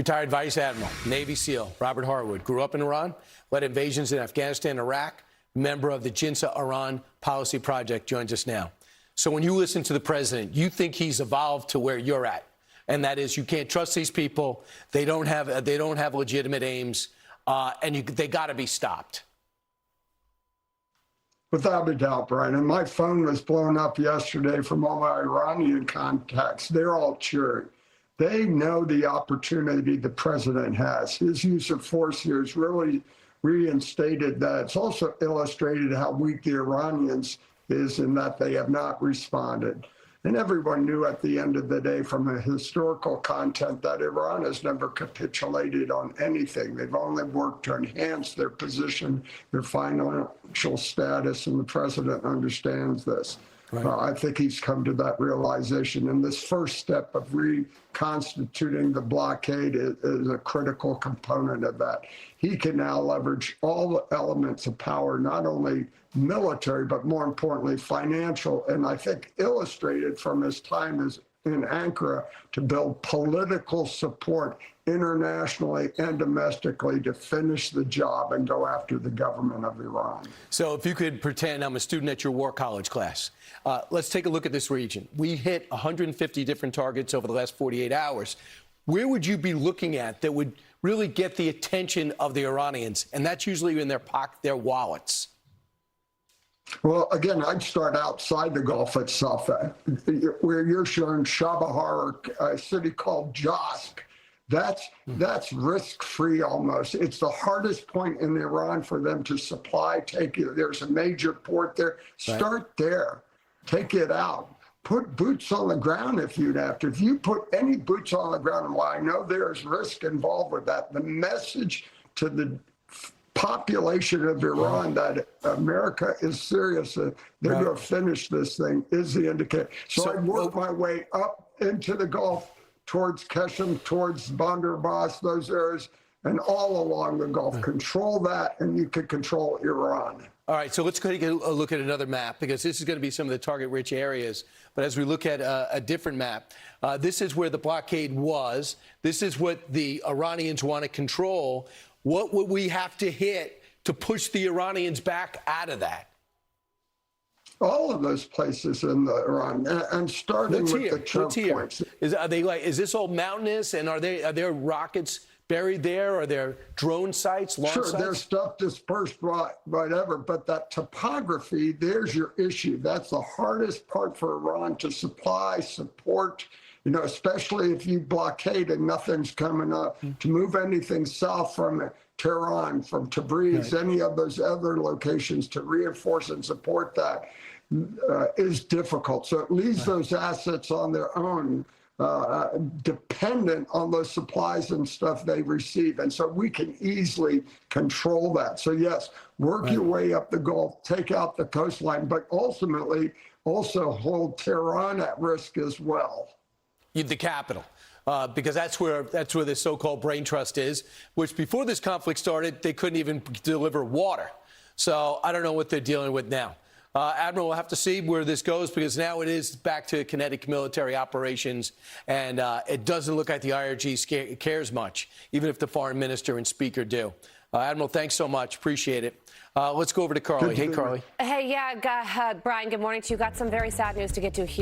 Retired Vice Admiral, Navy SEAL Robert Harward grew up in Iran, led invasions in Afghanistan and Iraq, member of the JINSA Iran Policy Project, joins us now. So when you listen to the president, you think he's evolved to where you're at, and that is you can't trust these people. They don't have legitimate aims, and they got to be stopped. Without a doubt, Brian. And my phone was blown up yesterday from all my Iranian contacts. They're all cheering. They know the opportunity the president has. His use of force here has really reinstated that. It's also illustrated how weak the Iranians is in that they have not responded. And everyone knew at the end of the day from a historical content that Iran has never capitulated on anything. They've only worked to enhance their position, their financial status, and the president understands this. Right. I think he's come to that realization. And this first step of reconstituting the blockade is a critical component of that. He can now leverage all the elements of power, not only military, but more importantly, financial, and I think illustrated from his time as in Ankara, to build political support internationally and domestically to finish the job and go after the government of Iran. So if you could pretend I'm a student at your war college class, let's take a look at this region. We hit 150 different targets over the last 48 hours. Where would you be looking at that would really get the attention of the Iranians? And that's usually in their wallets. Well, again, I'd start outside the Gulf itself, where you're showing Chabahar, a city called Josk. That's risk-free almost. It's the hardest point in Iran for them to supply. There's a major port there. Start there. Take it out. Put boots on the ground if you'd have to. If you put any boots on the ground, and while I know there's risk involved with that, the message to the population of Iran that America is serious, they're going to finish this thing, is the indicator. So I work my way up into the Gulf, towards Qeshm, towards Bandar Abbas, those areas, and all along the Gulf. Control that, and you can control Iran. All right, so let's take a look at another map, because this is going to be some of the target-rich areas. But as we look at a different map, this is where the blockade was. This is what the Iranians want to control. What would we have to hit to push the Iranians back out of that? All of those places in Iran, and starting with the choke points. Is this all mountainous, and are there rockets buried there? Are there drone sites, launch sites? Sure, there's stuff dispersed, whatever, but that topography, there's your issue. That's the hardest part for Iran to supply, support, especially if you blockade and nothing's coming up. To move anything south from Tehran, from Tabriz, any of those other locations to reinforce and support that is difficult. So it leaves those assets on their own, dependent on those supplies and stuff they receive. And so we can easily control that. So yes, work your way up the Gulf, take out the coastline, but ultimately also hold Tehran at risk as well. The capital, because that's where the so-called brain trust is, which before this conflict started, they couldn't even deliver water. So I don't know what they're dealing with now. Admiral, we'll have to see where this goes, because now it is back to kinetic military operations, and it doesn't look like the IRG cares much, even if the foreign minister and speaker do. Admiral, thanks so much. Appreciate it. Let's go over to Carly. Hey, Carly. Hey, Brian, good morning to you. Got some very sad news to get to here.